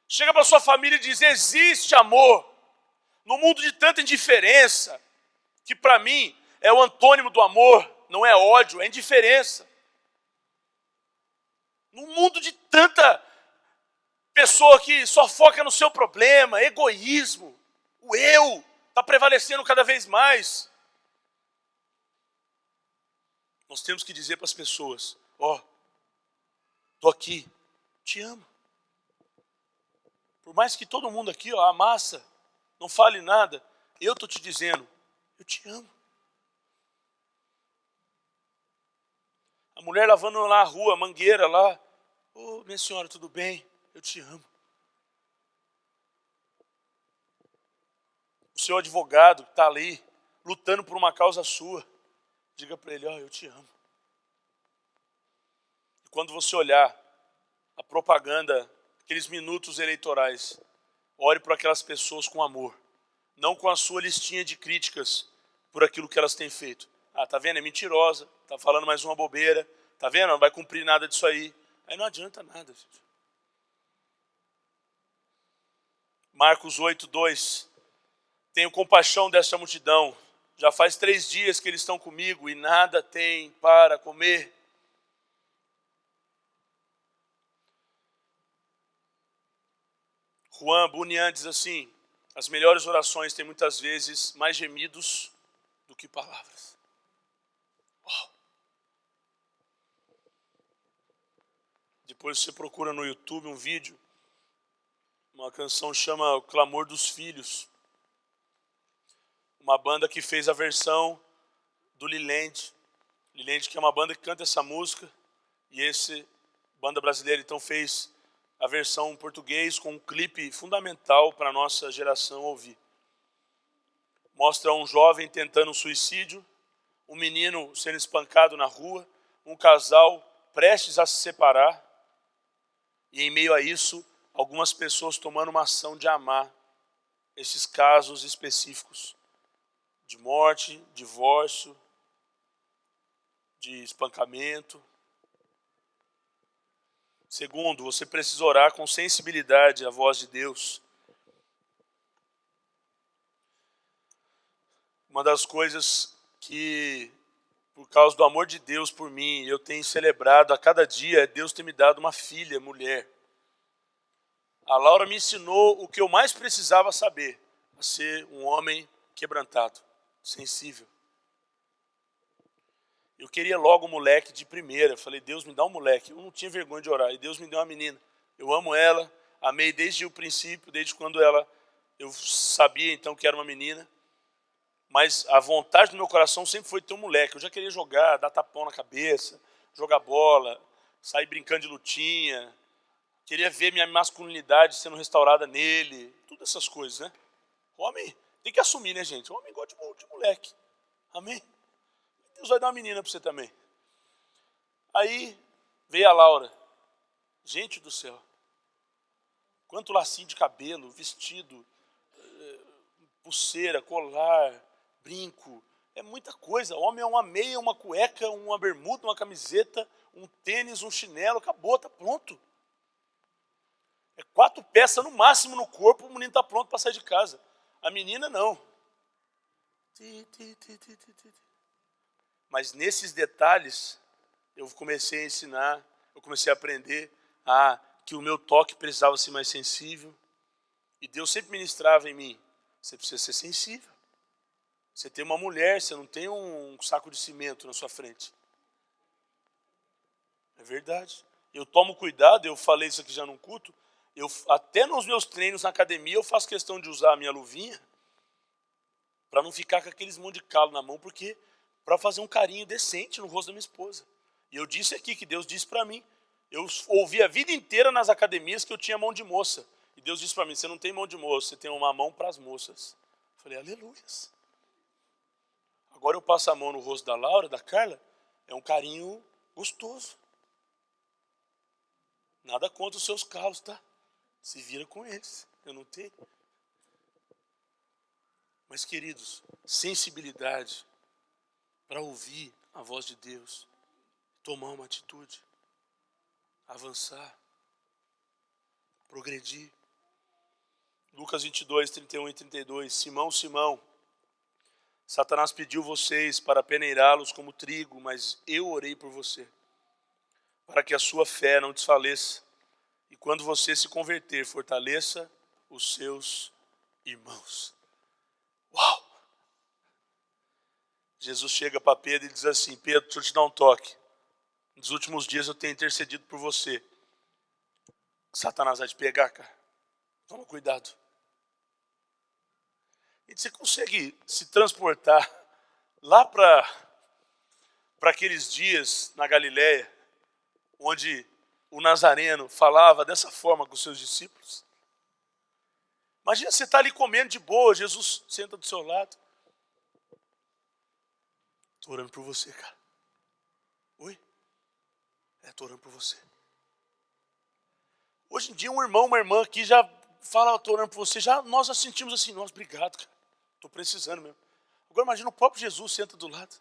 Chega para sua família e diz, existe amor. No mundo de tanta indiferença, que para mim é o antônimo do amor, não é ódio, é indiferença. No mundo de tanta pessoa que só foca no seu problema, egoísmo, o eu está prevalecendo cada vez mais. Nós temos que dizer para as pessoas, ó, estou aqui, te amo. Por mais que todo mundo aqui, ó, amassa, não fale nada, eu estou te dizendo, eu te amo. A mulher lavando lá a rua, a mangueira lá, ô, minha senhora, tudo bem? Eu te amo. O seu advogado que está ali, lutando por uma causa sua, diga para ele, ó, eu te amo. E quando você olhar a propaganda, aqueles minutos eleitorais, ore por aquelas pessoas com amor, não com a sua listinha de críticas por aquilo que elas têm feito. Ah, tá vendo? É mentirosa, tá falando mais uma bobeira, tá vendo? Não vai cumprir nada disso aí. Aí não adianta nada, gente. Marcos 8, 2. Tenho compaixão desta multidão. Já faz 3 dias que eles estão comigo e nada têm para comer. Juan Bunyan diz assim, as melhores orações têm muitas vezes mais gemidos do que palavras. Uau. Depois você procura no YouTube um vídeo, uma canção chama O Clamor dos Filhos. Uma banda que fez a versão do Liland. Liland, que é uma banda que canta essa música. E esse banda brasileira então fez a versão em português com um clipe fundamental para a nossa geração ouvir. Mostra um jovem tentando um suicídio, um menino sendo espancado na rua, um casal prestes a se separar. E em meio a isso, algumas pessoas tomando uma ação de amar esses casos específicos de morte, divórcio, de espancamento. Segundo, você precisa orar com sensibilidade à voz de Deus. Uma das coisas que, por causa do amor de Deus por mim, eu tenho celebrado a cada dia é Deus ter me dado uma filha, mulher. A Laura me ensinou o que eu mais precisava saber, a ser um homem quebrantado, sensível. Eu queria logo um moleque de primeira. Eu falei, Deus, me dá um moleque. Eu não tinha vergonha de orar. E Deus me deu uma menina. Eu amo ela, amei desde o princípio, desde quando eu sabia então que era uma menina. Mas a vontade do meu coração sempre foi ter um moleque. Eu já queria jogar, dar tapão na cabeça, jogar bola, sair brincando de lutinha. Queria ver minha masculinidade sendo restaurada nele. Todas essas coisas, né? Homem tem que assumir, né, gente? Homem gosta de moleque. Amém? Deus vai dar uma menina para você também. Aí veio a Laura. Gente do céu. Quanto lacinho de cabelo, vestido, pulseira, colar, brinco. É muita coisa. Homem é uma meia, uma cueca, uma bermuda, uma camiseta, um tênis, um chinelo. Acabou, tá pronto. É 4 peças no máximo no corpo, o menino tá pronto para sair de casa. A menina não. Mas nesses detalhes, eu comecei a ensinar, eu comecei a aprender que o meu toque precisava ser mais sensível. E Deus sempre ministrava em mim, você precisa ser sensível. Você tem uma mulher, você não tem um saco de cimento na sua frente. É verdade. Eu tomo cuidado, eu falei isso aqui já num culto, até nos meus treinos na academia eu faço questão de usar a minha luvinha para não ficar com aqueles monte de calo na mão, porque para fazer um carinho decente no rosto da minha esposa. E eu disse aqui que Deus disse para mim, eu ouvi a vida inteira nas academias que eu tinha mão de moça. E Deus disse para mim, você não tem mão de moça, você tem uma mão para as moças. Eu falei, aleluias. Agora eu passo a mão no rosto da Laura, da Carla, é um carinho gostoso. Nada contra os seus calos, tá? Se vira com eles, eu não tenho. Mas, queridos, sensibilidade para ouvir a voz de Deus, tomar uma atitude, avançar, progredir. Lucas 22, 31 e 32. Simão, Simão, Satanás pediu vocês para peneirá-los como trigo, mas eu orei por você, para que a sua fé não desfaleça. E quando você se converter, fortaleça os seus irmãos. Uau! Jesus chega para Pedro e diz assim, Pedro, deixa eu te dar um toque. Nos últimos dias eu tenho intercedido por você. Satanás vai te pegar, cara. Toma cuidado. E você consegue se transportar lá para aqueles dias na Galileia, onde o Nazareno falava dessa forma com os seus discípulos? Imagina você estar ali comendo de boa, Jesus senta do seu lado. Estou orando por você, cara. Oi? Estou orando por você. Hoje em dia um irmão, uma irmã aqui já fala, estou orando por você. Nós já sentimos assim, nossa, obrigado, cara. Estou precisando mesmo. Agora imagina o próprio Jesus senta do lado.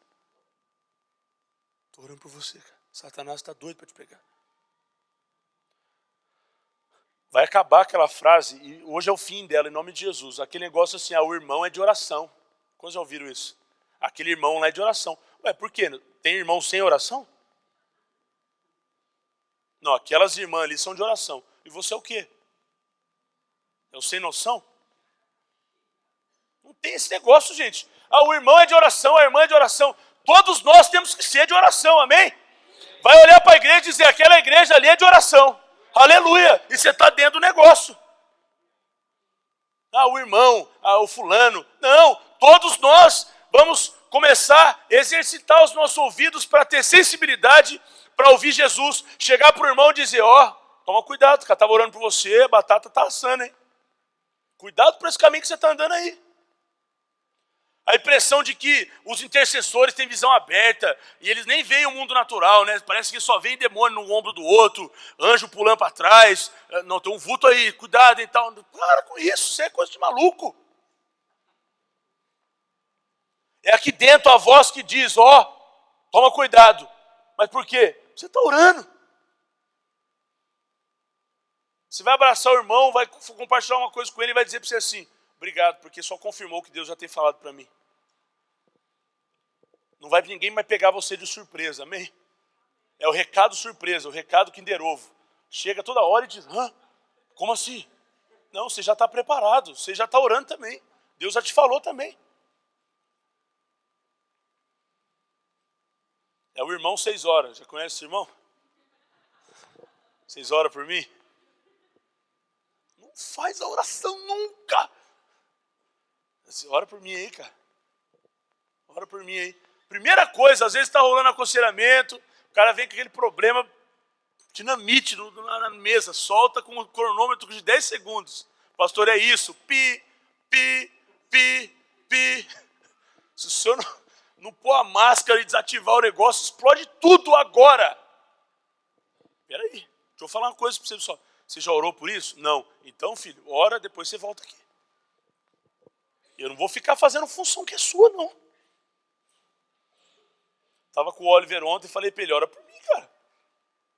Estou orando por você, cara. Satanás está doido para te pegar. Vai acabar aquela frase, e hoje é o fim dela, em nome de Jesus. Aquele negócio assim, o irmão é de oração. Quantos já ouviram isso? Aquele irmão lá é de oração. Ué, por quê? Tem irmão sem oração? Não, aquelas irmãs ali são de oração. E você é o quê? É o sem noção? Não tem esse negócio, gente. O irmão é de oração, a irmã é de oração. Todos nós temos que ser de oração, amém? vai olhar para a igreja e dizer, aquela igreja ali é de oração. Aleluia! E você está dentro do negócio. O irmão, o fulano. Não, todos nós vamos começar a exercitar os nossos ouvidos para ter sensibilidade para ouvir Jesus. Chegar para o irmão e dizer, toma cuidado, o cara estava orando por você, a batata está assando, hein? Cuidado por esse caminho que você está andando aí. A impressão de que os intercessores têm visão aberta e eles nem veem o mundo natural, né? Parece que só vem demônio no ombro do outro, anjo pulando para trás. Não, tem um vulto aí, cuidado e tal. Para com isso, isso é coisa de maluco. É aqui dentro a voz que diz, toma cuidado. Mas por quê? Você está orando. Você vai abraçar o irmão, vai compartilhar uma coisa com ele e vai dizer para você assim, obrigado, porque só confirmou o que Deus já tem falado para mim. Não vai ninguém mais pegar você de surpresa, amém? É o recado surpresa, o recado Kinder Ovo. Chega toda hora e diz, como assim? Não, você já está preparado, você já está orando também. Deus já te falou também. É o irmão 6 horas, já conhece esse irmão? 6 horas por mim? Não faz a oração nunca. Ora por mim aí, cara. Ora por mim aí. Primeira coisa, às vezes está rolando aconselhamento, o cara vem com aquele problema, dinamite na mesa, solta com um cronômetro de 10 segundos. Pastor, é isso. Pi. Se o senhor não pôr a máscara e desativar o negócio, explode tudo agora. Espera aí, deixa eu falar uma coisa para você só. Você já orou por isso? Não. Então, filho, ora, depois você volta aqui. Eu não vou ficar fazendo função que é sua, não. Estava com o Oliver ontem e falei para ele, ora por mim, cara.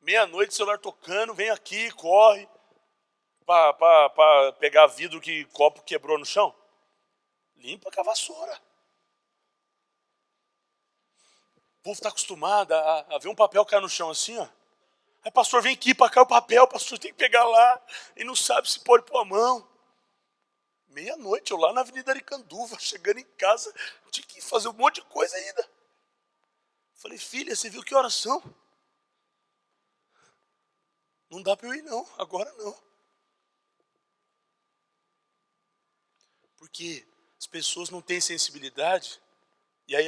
Meia-noite, celular tocando, vem aqui, corre. Para pegar vidro que copo quebrou no chão. Limpa com a vassoura. O povo está acostumado a ver um papel cair no chão assim, ó. Aí, pastor, vem aqui para cá o papel, pastor tem que pegar lá. E não sabe se pode pôr a mão. Meia-noite, eu lá na Avenida Aricanduva, chegando em casa, tinha que fazer um monte de coisa ainda. Falei, filha, você viu que horas são? Não dá para eu ir não, agora não. Porque as pessoas não têm sensibilidade, e aí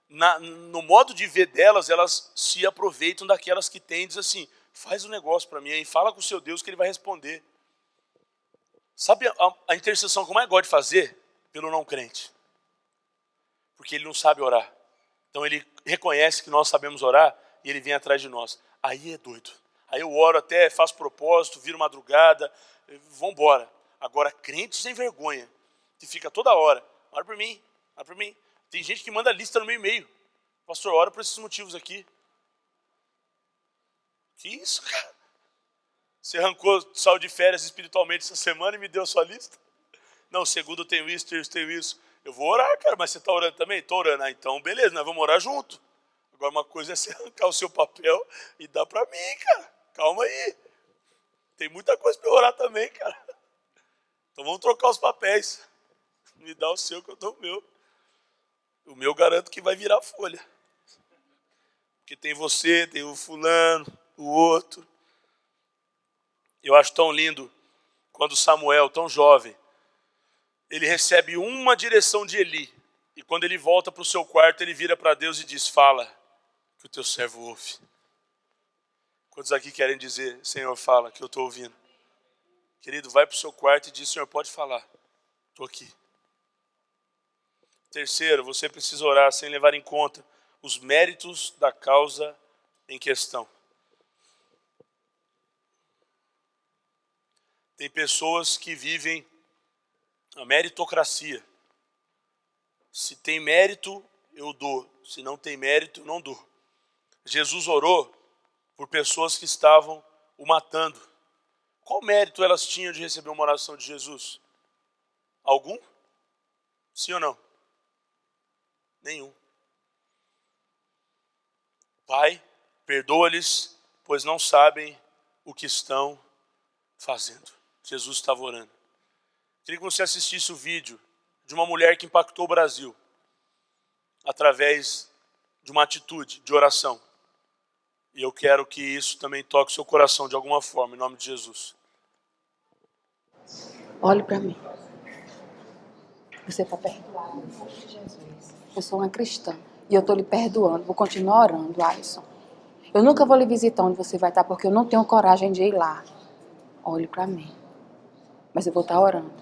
no modo de ver delas, elas se aproveitam daquelas que têm, diz assim, faz um negócio para mim aí, fala com o seu Deus que ele vai responder. Sabe a intercessão que eu mais gosto de fazer? Pelo não crente. Porque ele não sabe orar. Então ele reconhece que nós sabemos orar e ele vem atrás de nós. Aí é doido. Aí eu oro até, faço propósito, viro madrugada, vamos embora. Agora, crente sem vergonha, que fica toda hora, ora por mim, ora por mim. Tem gente que manda lista no meu e-mail. Pastor, ora por esses motivos aqui. Que isso, cara? Você saiu de férias espiritualmente essa semana e me deu a sua lista? Não, segundo eu tenho isso, tenho isso. Eu vou orar, cara, mas você está orando também? Estou orando. Então, beleza, nós vamos orar junto. Agora, uma coisa é você arrancar o seu papel e dar para mim, cara. Calma aí. Tem muita coisa para eu orar também, cara. Então, vamos trocar os papéis. Me dá o seu que eu dou o meu. O meu garanto que vai virar folha. Porque tem você, tem o fulano, o outro. Eu acho tão lindo quando Samuel, tão jovem, ele recebe uma direção de Eli. E quando ele volta para o seu quarto, ele vira para Deus e diz, fala, que o teu servo ouve. Quantos aqui querem dizer, Senhor, fala, que eu estou ouvindo? Querido, vai para o seu quarto e diz, Senhor, pode falar. Estou aqui. Terceiro, você precisa orar sem levar em conta os méritos da causa em questão. Tem pessoas que vivem a meritocracia. Se tem mérito, eu dou. Se não tem mérito, eu não dou. Jesus orou por pessoas que estavam o matando. Qual mérito elas tinham de receber uma oração de Jesus? Algum? Sim ou não? Nenhum. Pai, perdoa-lhes, pois não sabem o que estão fazendo. Jesus estava orando. Queria que você assistisse o vídeo de uma mulher que impactou o Brasil através de uma atitude de oração. E eu quero que isso também toque o seu coração de alguma forma, em nome de Jesus.
Olhe para mim. Você está perdoado em nome de Jesus. Eu sou uma cristã e eu estou lhe perdoando. Vou continuar orando, Alisson. Eu nunca vou lhe visitar onde você vai estar porque eu não tenho coragem de ir lá. Olhe para mim. Mas eu vou estar orando.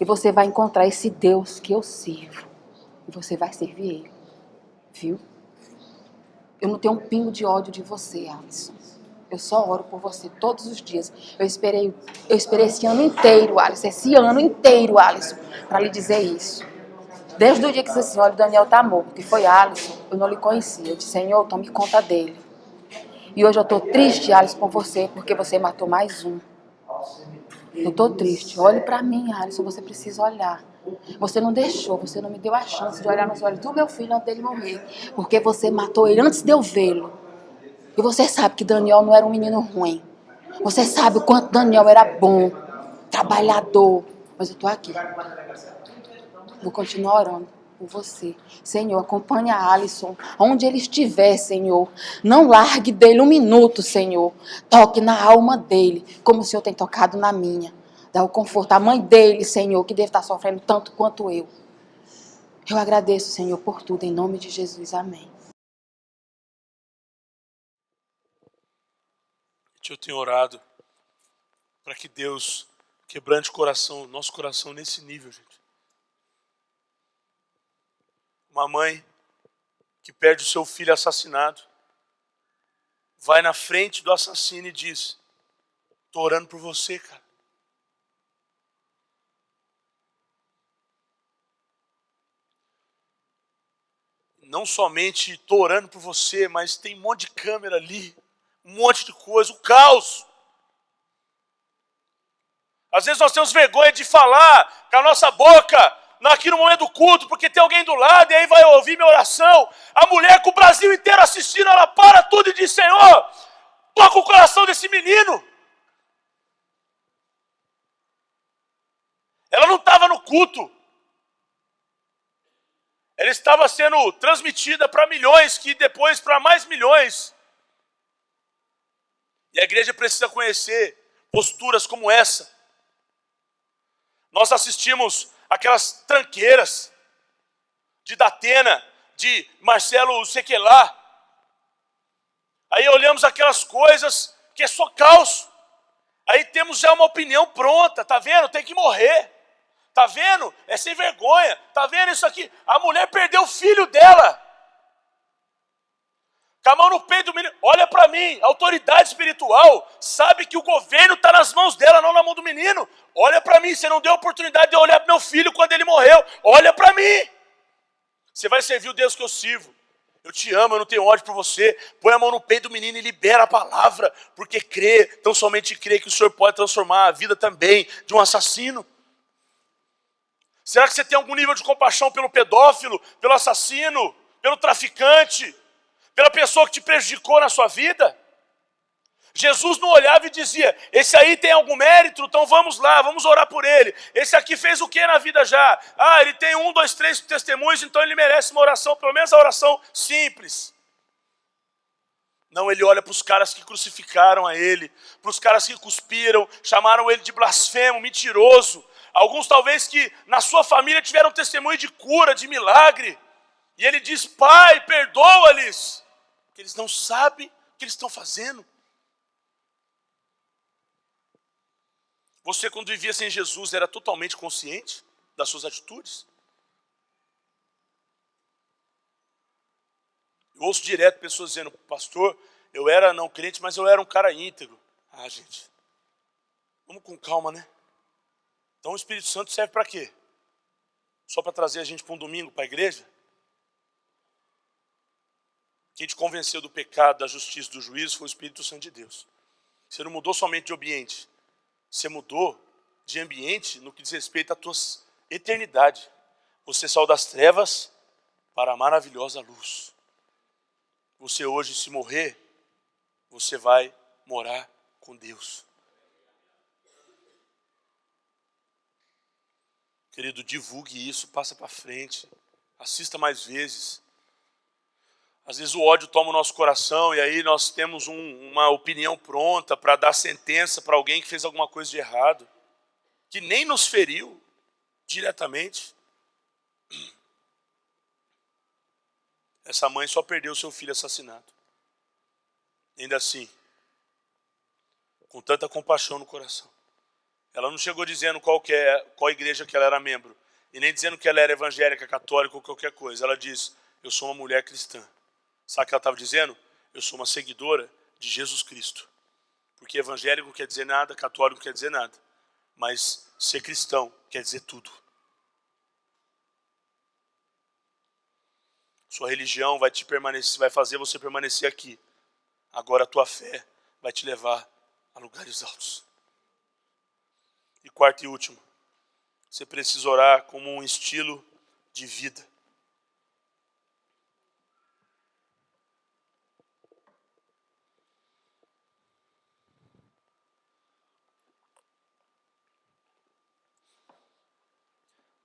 E você vai encontrar esse Deus que eu sirvo. E você vai servir Ele. Viu? Eu não tenho um pingo de ódio de você, Alisson. Eu só oro por você todos os dias. Eu esperei esse ano inteiro, Alisson. Esse ano inteiro, Alisson, para lhe dizer isso. Desde o dia que você disse, olha, o Daniel tá morto, que foi Alisson, eu não lhe conhecia. Eu disse, Senhor, tome conta dele. E hoje eu tô triste, Alisson, por você, porque você matou mais um. Eu tô triste. Olhe pra mim, Alisson, você precisa olhar. Você não deixou, você não me deu a chance de olhar nos olhos do meu filho antes dele morrer. Porque você matou ele antes de eu vê-lo. E você sabe que Daniel não era um menino ruim. Você sabe o quanto Daniel era bom, trabalhador. Mas eu tô aqui. Vou continuar orando por você. Senhor, acompanhe a Alisson, onde ele estiver, Senhor. Não largue dele um minuto, Senhor. Toque na alma dele, como o Senhor tem tocado na minha. Dá o conforto à mãe dele, Senhor, que deve estar sofrendo tanto quanto eu. Eu agradeço, Senhor, por tudo, em nome de Jesus. Amém.
Eu tenho orado para que Deus quebrante o coração, nosso coração nesse nível, gente. Uma mãe que perde o seu filho assassinado, vai na frente do assassino e diz, tô orando por você, cara. Não somente tô orando por você, mas tem um monte de câmera ali, um monte de coisa, o caos. Às vezes nós temos vergonha de falar com a nossa boca, aqui no momento do culto, porque tem alguém do lado e aí vai ouvir minha oração. A mulher com o Brasil inteiro assistindo, ela para tudo e diz, Senhor, toca o coração desse menino. Ela não estava no culto. Ela estava sendo transmitida para milhões, que depois para mais milhões. E a igreja precisa conhecer posturas como essa. Nós assistimos aquelas tranqueiras de Datena, de Marcelo Sequelá. Aí olhamos aquelas coisas que é só caos. Aí temos já uma opinião pronta, tá vendo? Tem que morrer. Tá vendo? É sem vergonha. Tá vendo isso aqui? A mulher perdeu o filho dela. Com a mão no peito do menino. Olha para mim, a autoridade espiritual sabe que o governo está nas mãos dela, não na mão do menino. Olha para mim, você não deu a oportunidade de eu olhar para meu filho quando ele morreu. Olha para mim. Você vai servir o Deus que eu sirvo. Eu te amo, eu não tenho ódio por você. Põe a mão no peito do menino e libera a palavra. Porque crê, tão somente crê que o Senhor pode transformar a vida também de um assassino. Será que você tem algum nível de compaixão pelo pedófilo, pelo assassino, pelo traficante, pela pessoa que te prejudicou na sua vida? Jesus não olhava e dizia, esse aí tem algum mérito, então vamos lá, vamos orar por ele. Esse aqui fez o que na vida já? Ah, ele tem 1, 2, 3 testemunhos, então ele merece uma oração, pelo menos a oração simples. Não, ele olha para os caras que crucificaram a ele, para os caras que cuspiram, chamaram ele de blasfemo, mentiroso. Alguns talvez que na sua família tiveram testemunho de cura, de milagre. E ele diz, Pai, perdoa-lhes, porque eles não sabem o que eles estão fazendo. Você, quando vivia sem Jesus, era totalmente consciente das suas atitudes? Eu ouço direto pessoas dizendo, pastor, eu era não crente, mas eu era um cara íntegro. Ah, gente, vamos com calma, né? Então o Espírito Santo serve para quê? Só para trazer a gente para um domingo, para a igreja? Quem te convenceu do pecado, da justiça, do juízo foi o Espírito Santo de Deus. Você não mudou somente de ambiente. Você mudou de ambiente no que diz respeito à tua eternidade. Você saiu das trevas para a maravilhosa luz. Você hoje, se morrer, você vai morar com Deus. Querido, divulgue isso, passa para frente. Assista mais vezes. Às vezes o ódio toma o nosso coração e aí nós temos uma opinião pronta para dar sentença para alguém que fez alguma coisa de errado, que nem nos feriu diretamente. Essa mãe só perdeu seu filho assassinado. Ainda assim, com tanta compaixão no coração. Ela não chegou dizendo qual igreja que ela era membro, e nem dizendo que ela era evangélica, católica ou qualquer coisa. Ela diz, eu sou uma mulher cristã. Sabe o que ela estava dizendo? Eu sou uma seguidora de Jesus Cristo. Porque evangélico não quer dizer nada, católico não quer dizer nada. Mas ser cristão quer dizer tudo. Sua religião vai fazer você permanecer aqui. Agora a tua fé vai te levar a lugares altos. E quarto e último, você precisa orar como um estilo de vida.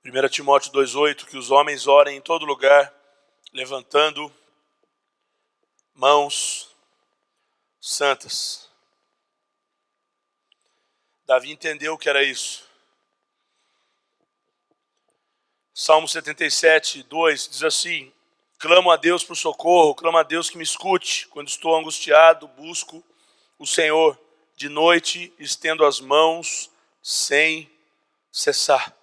Primeira Timóteo 2,8, que os homens orem em todo lugar, levantando mãos santas. Davi entendeu o que era isso. Salmo 77, 2 diz assim, clamo a Deus por socorro, clamo a Deus que me escute. Quando estou angustiado, busco o Senhor. De noite estendo as mãos sem cessar.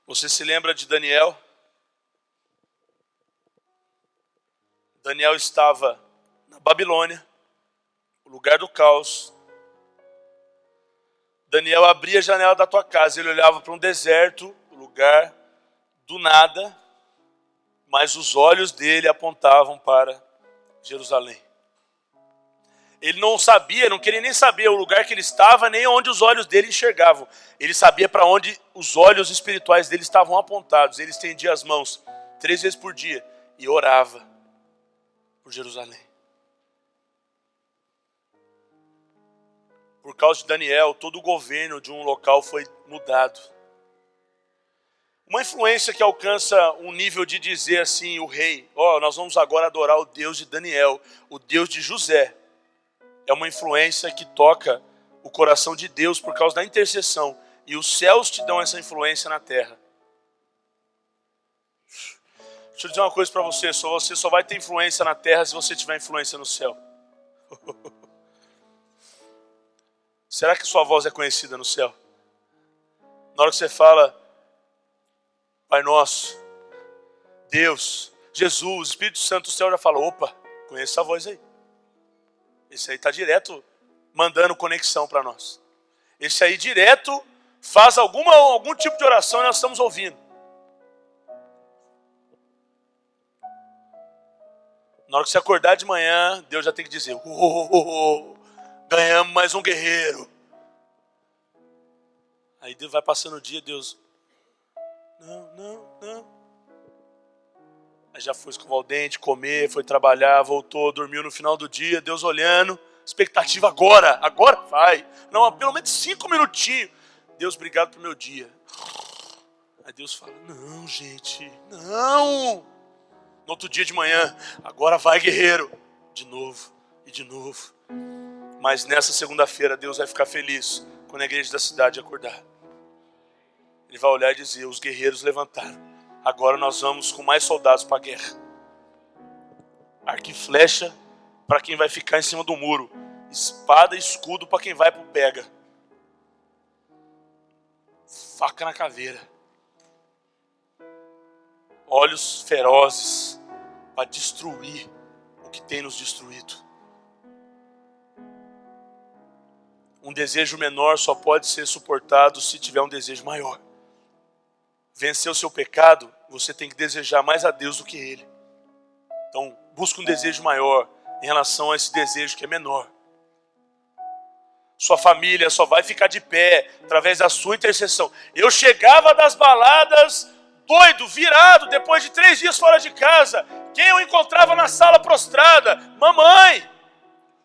Você se lembra de Daniel? Daniel estava na Babilônia, o lugar do caos. Daniel abria a janela da tua casa, ele olhava para um deserto, o lugar do nada, mas os olhos dele apontavam para Jerusalém. Ele não sabia, não queria nem saber o lugar que ele estava, nem onde os olhos dele enxergavam. Ele sabia para onde os olhos espirituais dele estavam apontados. Ele estendia as mãos 3 vezes por dia e orava por Jerusalém. Por causa de Daniel, todo o governo de um local foi mudado. Uma influência que alcança um nível de dizer assim, o rei, nós vamos agora adorar o Deus de Daniel, o Deus de José. É uma influência que toca o coração de Deus por causa da intercessão. E os céus te dão essa influência na terra. Deixa eu dizer uma coisa para você. Você só vai ter influência na terra se você tiver influência no céu. Será que sua voz é conhecida no céu? Na hora que você fala, Pai Nosso, Deus, Jesus, Espírito Santo, o céu já fala, opa, conheço essa voz aí. Esse aí está direto mandando conexão para nós. Esse aí direto faz algum tipo de oração e nós estamos ouvindo. Na hora que você acordar de manhã, Deus já tem que dizer, ganhamos mais um guerreiro. Aí Deus vai passando o dia, Deus, não. Aí já foi escovar o dente, comer, foi trabalhar, voltou, dormiu no final do dia, Deus olhando, expectativa agora vai. Não, pelo menos 5 minutinhos. Deus, obrigado pelo meu dia. Aí Deus fala, não gente, não. No outro dia de manhã, agora vai guerreiro. De novo e de novo. Mas nessa segunda-feira Deus vai ficar feliz quando a igreja da cidade acordar. Ele vai olhar e dizer, os guerreiros levantaram. Agora nós vamos com mais soldados para a guerra. Arco e flecha para quem vai ficar em cima do muro. Espada e escudo para quem vai para o pega. Faca na caveira. Olhos ferozes para destruir o que tem nos destruído. Um desejo menor só pode ser suportado se tiver um desejo maior. Vencer o seu pecado, você tem que desejar mais a Deus do que Ele. Então, busca um desejo maior em relação a esse desejo que é menor. Sua família só vai ficar de pé através da sua intercessão. Eu chegava das baladas doido, virado, depois de 3 dias fora de casa. Quem eu encontrava na sala prostrada? Mamãe!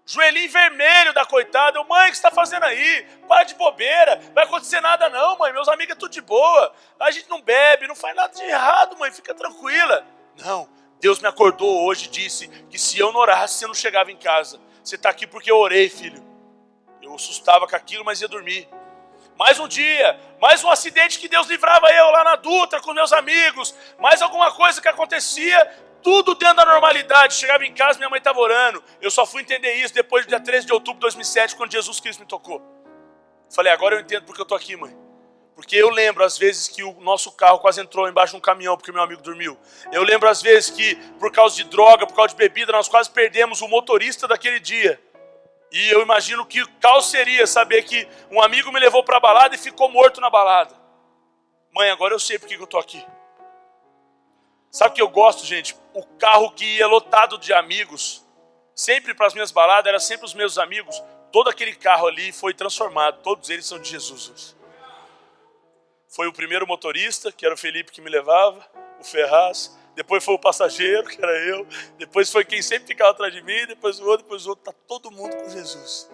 Joelhinho vermelho da coitada. Mãe, o que você está fazendo aí? Para de bobeira. Não vai acontecer nada não, mãe. Meus amigos é tudo de boa. A gente não bebe, não faz nada de errado, mãe. Fica tranquila. Não, Deus me acordou hoje e disse que se eu não orasse, você não chegava em casa. Você está aqui porque eu orei, filho. Eu assustava com aquilo, mas ia dormir. Mais um dia, mais um acidente que Deus livrava eu lá na Dutra com meus amigos, mais alguma coisa que acontecia, tudo dentro da normalidade. Chegava em casa, minha mãe estava orando. Eu só fui entender isso depois do dia 13 de outubro de 2007, quando Jesus Cristo me tocou. Falei, agora eu entendo porque eu estou aqui, mãe. Porque eu lembro às vezes que o nosso carro quase entrou embaixo de um caminhão porque meu amigo dormiu. Eu lembro às vezes que por causa de droga, por causa de bebida, nós quase perdemos o motorista daquele dia. E eu imagino que o caos seria saber que um amigo me levou para a balada e ficou morto na balada. Mãe, agora eu sei porque eu estou aqui. Sabe o que eu gosto, gente? O carro que ia lotado de amigos, sempre para as minhas baladas, era sempre os meus amigos. Todo aquele carro ali foi transformado. Todos eles são de Jesus. Foi o primeiro motorista, que era o Felipe que me levava, o Ferraz. Depois foi o passageiro, que era eu. Depois foi quem sempre ficava atrás de mim. Depois o outro, depois o outro. Está todo mundo com Jesus.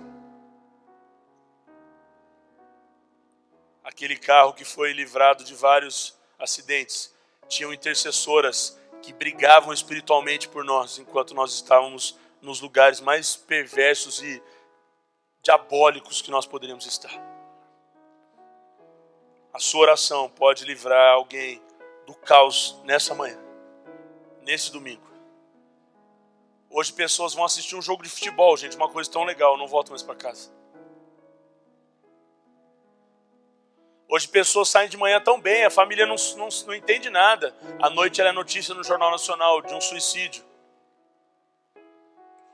Aquele carro que foi livrado de vários acidentes. Tinham intercessoras que brigavam espiritualmente por nós, enquanto nós estávamos nos lugares mais perversos e diabólicos que nós poderíamos estar. A sua oração pode livrar alguém do caos nessa manhã, nesse domingo. Hoje pessoas vão assistir um jogo de futebol, gente, uma coisa tão legal, eu não volto mais para casa. Hoje pessoas saem de manhã tão bem, a família não entende nada. À noite ela é notícia no Jornal Nacional de um suicídio.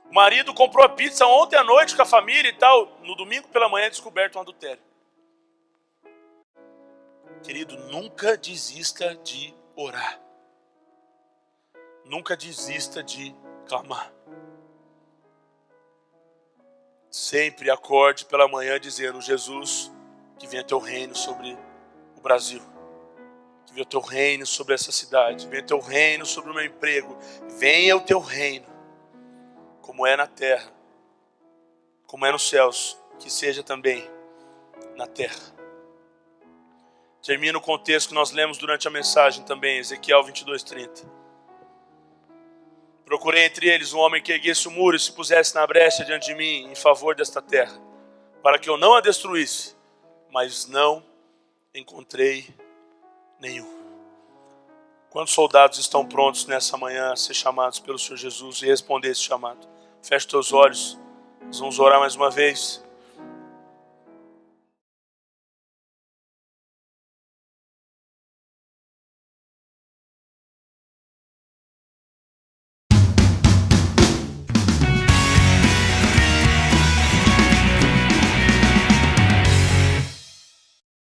O marido comprou a pizza ontem à noite com a família e tal. No domingo pela manhã é descoberto um adultério. Querido, nunca desista de orar. Nunca desista de clamar. Sempre acorde pela manhã dizendo, Jesus, que venha teu reino sobre o Brasil. Que venha o teu reino sobre essa cidade. Venha o teu reino sobre o meu emprego. Venha o teu reino. Como é na terra. Como é nos céus. Que seja também na terra. Termina o contexto que nós lemos durante a mensagem também. Ezequiel 22:30. Procurei entre eles um homem que erguesse o muro e se pusesse na brecha diante de mim em favor desta terra. Para que eu não a destruísse. Mas não encontrei nenhum. Quantos soldados estão prontos nessa manhã a ser chamados pelo Senhor Jesus e responder esse chamado? Feche teus olhos, nós vamos orar mais uma vez.